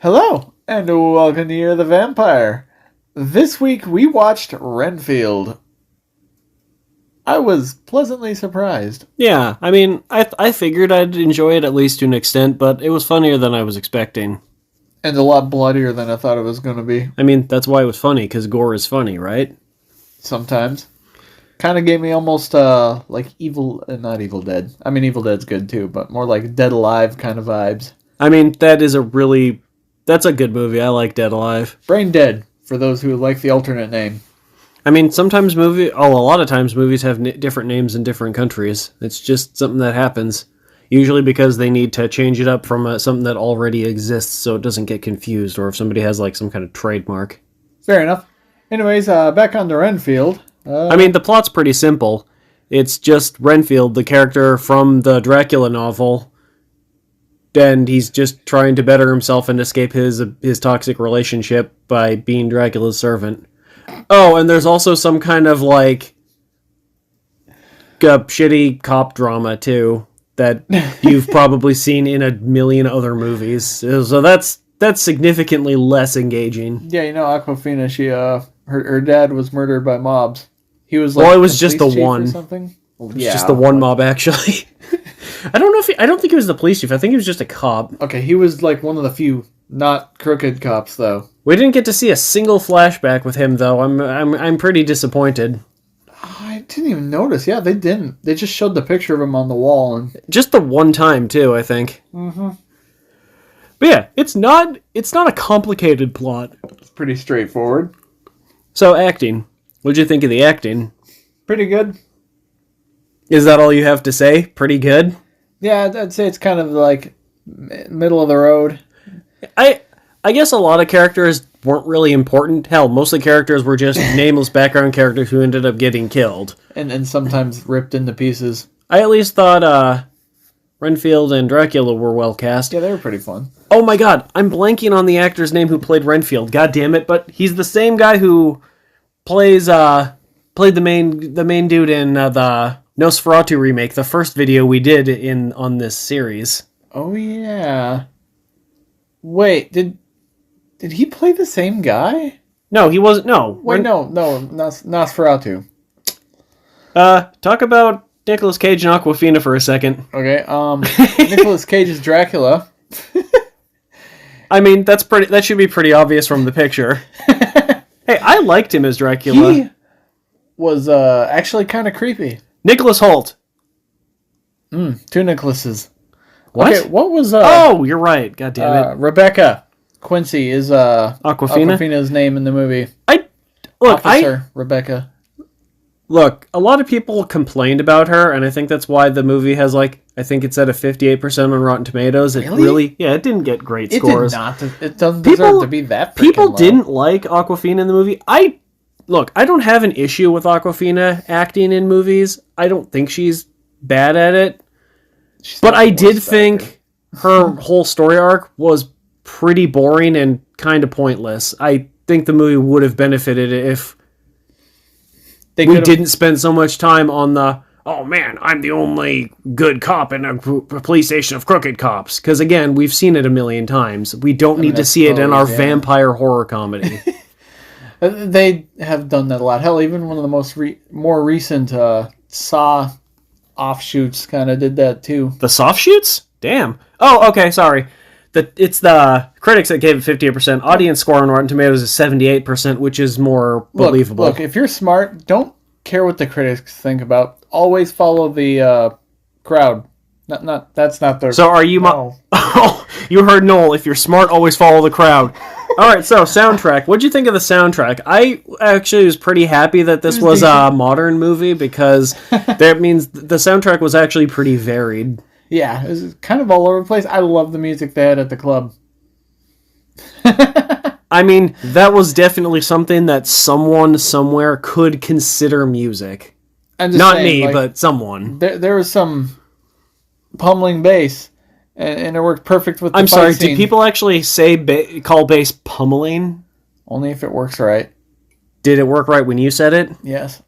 Hello, and welcome to Year the Vampire. This week we watched Renfield. I was pleasantly surprised. Yeah, I figured I'd enjoy it at least to an extent, but it was funnier than I was expecting. And a lot bloodier than I thought it was going to be. That's why it was funny, because gore is funny, right? Sometimes. Kind of gave me almost, like not Evil Dead. Evil Dead's good too, but more like Dead Alive kind of vibes. That's a good movie. I like Dead Alive. Brain Dead, for those who like the alternate name. A lot of times movies have different names in different countries. It's just something that happens. Usually because they need to change it up from something that already exists so it doesn't get confused, or if somebody has like some kind of trademark. Fair enough. Anyways, back on to Renfield. The plot's pretty simple. It's just Renfield, the character from the Dracula novel, and he's just trying to better himself and escape his toxic relationship by being Dracula's servant. Oh, and there's also some kind of like shitty cop drama too that you've probably seen in a million other movies. So that's significantly less engaging. Yeah, Aquafina, she her dad was murdered by mobs. He was it was just the one. Or something. It was just the one mob, actually. I don't think he was the police chief. I think he was just a cop. Okay, he was like one of the few not crooked cops, though. We didn't get to see a single flashback with him, though. I'm pretty disappointed. I didn't even notice. Yeah, they didn't. They just showed the picture of him on the wall, and just the one time too, I think. Mm-hmm. But yeah, it's not a complicated plot. It's pretty straightforward. So acting. What'd you think of the acting? Pretty good. Is that all you have to say? Pretty good? Yeah, I'd say it's kind of like middle of the road. I guess a lot of characters weren't really important. Hell, most of the characters were just nameless background characters who ended up getting killed. And sometimes ripped into pieces. I at least thought Renfield and Dracula were well cast. Yeah, they were pretty fun. Oh my god, I'm blanking on the actor's name who played Renfield. God damn it, but he's the same guy who played the main dude in the Nosferatu remake, the first video we did on this series. Oh yeah. Wait, did he play the same guy? No, he wasn't. No. Wait, no, Nosferatu. Talk about Nicolas Cage and Aquafina for a second. Okay, Nicolas Cage is Dracula. That should be pretty obvious from the picture. Hey, I liked him as Dracula. He was actually kind of creepy. Nicholas Hoult. Two Nicholases. What? Okay, what was... oh, you're right. God damn it. Rebecca Quincy is Aquafina's name in the movie. Rebecca. Look, a lot of people complained about her, and I think that's why the movie has, I think it's at a 58% on Rotten Tomatoes. It it didn't get great scores. It doesn't deserve to be that People low. didn't like Aquafina in the movie. I don't have an issue with Aquafina acting in movies. I don't think she's bad at it. But I did think her whole story arc was pretty boring and kind of pointless. I think the movie would have benefited if we didn't spend so much time on oh man, I'm the only good cop in a police station of crooked cops. Because again, we've seen it a million times. We don't need to see it in our vampire horror comedy. They have done that a lot. Hell, even one of the more recent Saw offshoots kind of did that too. The soft shoots? Damn. Oh, okay, sorry. It's the critics that gave it 58%. Audience score on Rotten Tomatoes is 78%, which is more believable. Look, if you're smart, don't care what the critics think about. Always follow the crowd. That's not their... So are you... No. Oh, you heard Noel. If you're smart, always follow the crowd. All right, so soundtrack. What'd you think of the soundtrack? I actually was pretty happy that this was a modern movie because that means the soundtrack was actually pretty varied. Yeah, it was kind of all over the place. I love the music they had at the club. That was definitely something that someone somewhere could consider music. Not saying, me, but someone. There was some pummeling bass. And it worked perfect with the I'm sorry, scene. Did people actually call bass pummeling? Only if it works right. Did it work right when you said it? Yes.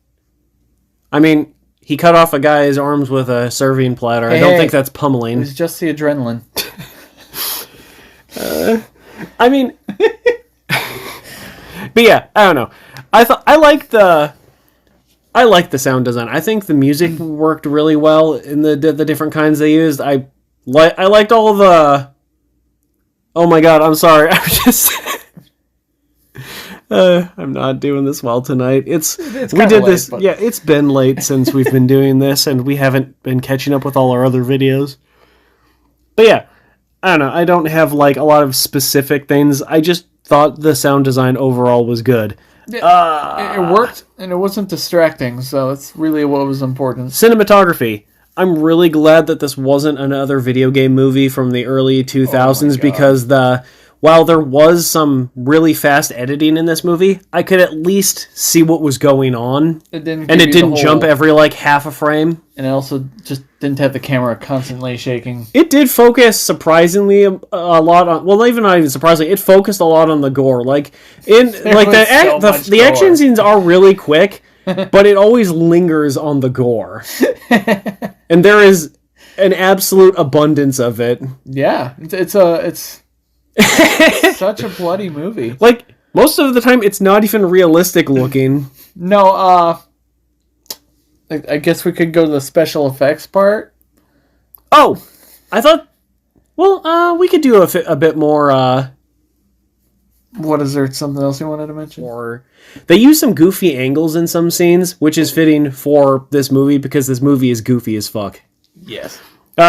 He cut off a guy's arms with a serving platter. I don't think that's pummeling. It was just the adrenaline. I mean, but yeah, I don't know. I like the sound design. I think the music worked really well in the different kinds they used. I liked all the. Oh my god! I'm sorry. I'm just. I'm not doing this well tonight. It's we did late, this. But... Yeah, it's been late since we've been doing this, and we haven't been catching up with all our other videos. But yeah, I don't know. I don't have like a lot of specific things. I just thought the sound design overall was good. It worked, and it wasn't distracting, so it's really what was important. Cinematography. I'm really glad that this wasn't another video game movie from the early 2000s because while there was some really fast editing in this movie, I could at least see what was going on. It didn't jump every like half a frame. And it also just didn't have the camera constantly shaking. It did focus surprisingly a lot on, well, not even surprisingly, it focused a lot on the gore. Like the action scenes are really quick, but it always lingers on the gore. And there is an absolute abundance of it. Yeah, it's such a bloody movie. Like, most of the time, it's not even realistic looking. No, I guess we could go to the special effects part. Oh, I thought... Well, we could do a bit more... What is there? Something else you wanted to mention? Or they use some goofy angles in some scenes, which is fitting for this movie because this movie is goofy as fuck. Yes.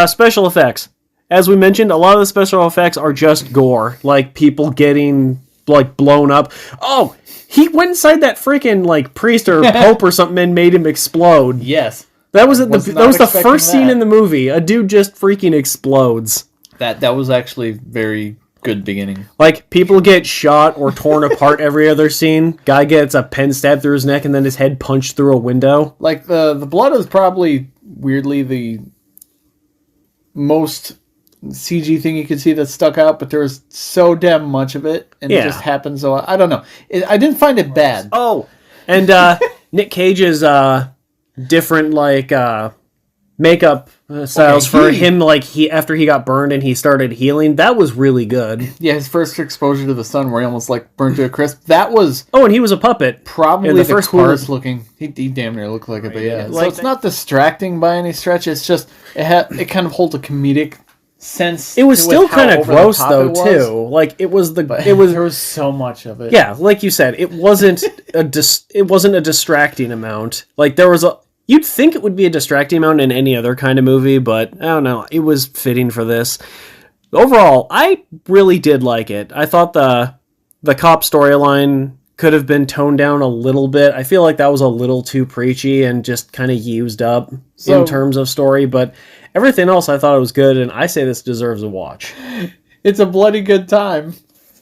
Special effects. As we mentioned, a lot of the special effects are just gore, like people getting like blown up. Oh, he went inside that freaking like priest or pope or something and made him explode. Yes. That was the first scene in the movie. A dude just freaking explodes. That was actually very good beginning. Like, people get shot or torn apart every other scene. Guy gets a pen stabbed through his neck and then his head punched through a window. Like, the blood is probably, weirdly, the most CG thing you could see that stuck out, but there was so damn much of it, and it just happened so... I don't know. I didn't find it bad. Oh, and Nick Cage's different, like... makeup styles for him, like after he got burned and he started healing, that was really good. Yeah, his first exposure to the sun where he almost like burned to a crisp, that was... Oh, and he was a puppet. Probably the first coolest looking. He damn near looked like it, but yeah. So it's not distracting by any stretch, it's just, it kind of holds a comedic sense. It was still kind of gross though, too. Like, there was so much of it. Yeah, like you said, it wasn't a distracting amount. Like, there was you'd think it would be a distracting amount in any other kind of movie, but I don't know. It was fitting for this. Overall, I really did like it. I thought the cop storyline could have been toned down a little bit. I feel like that was a little too preachy and just kind of used up in terms of story, but everything else I thought it was good, and I say this deserves a watch. It's a bloody good time.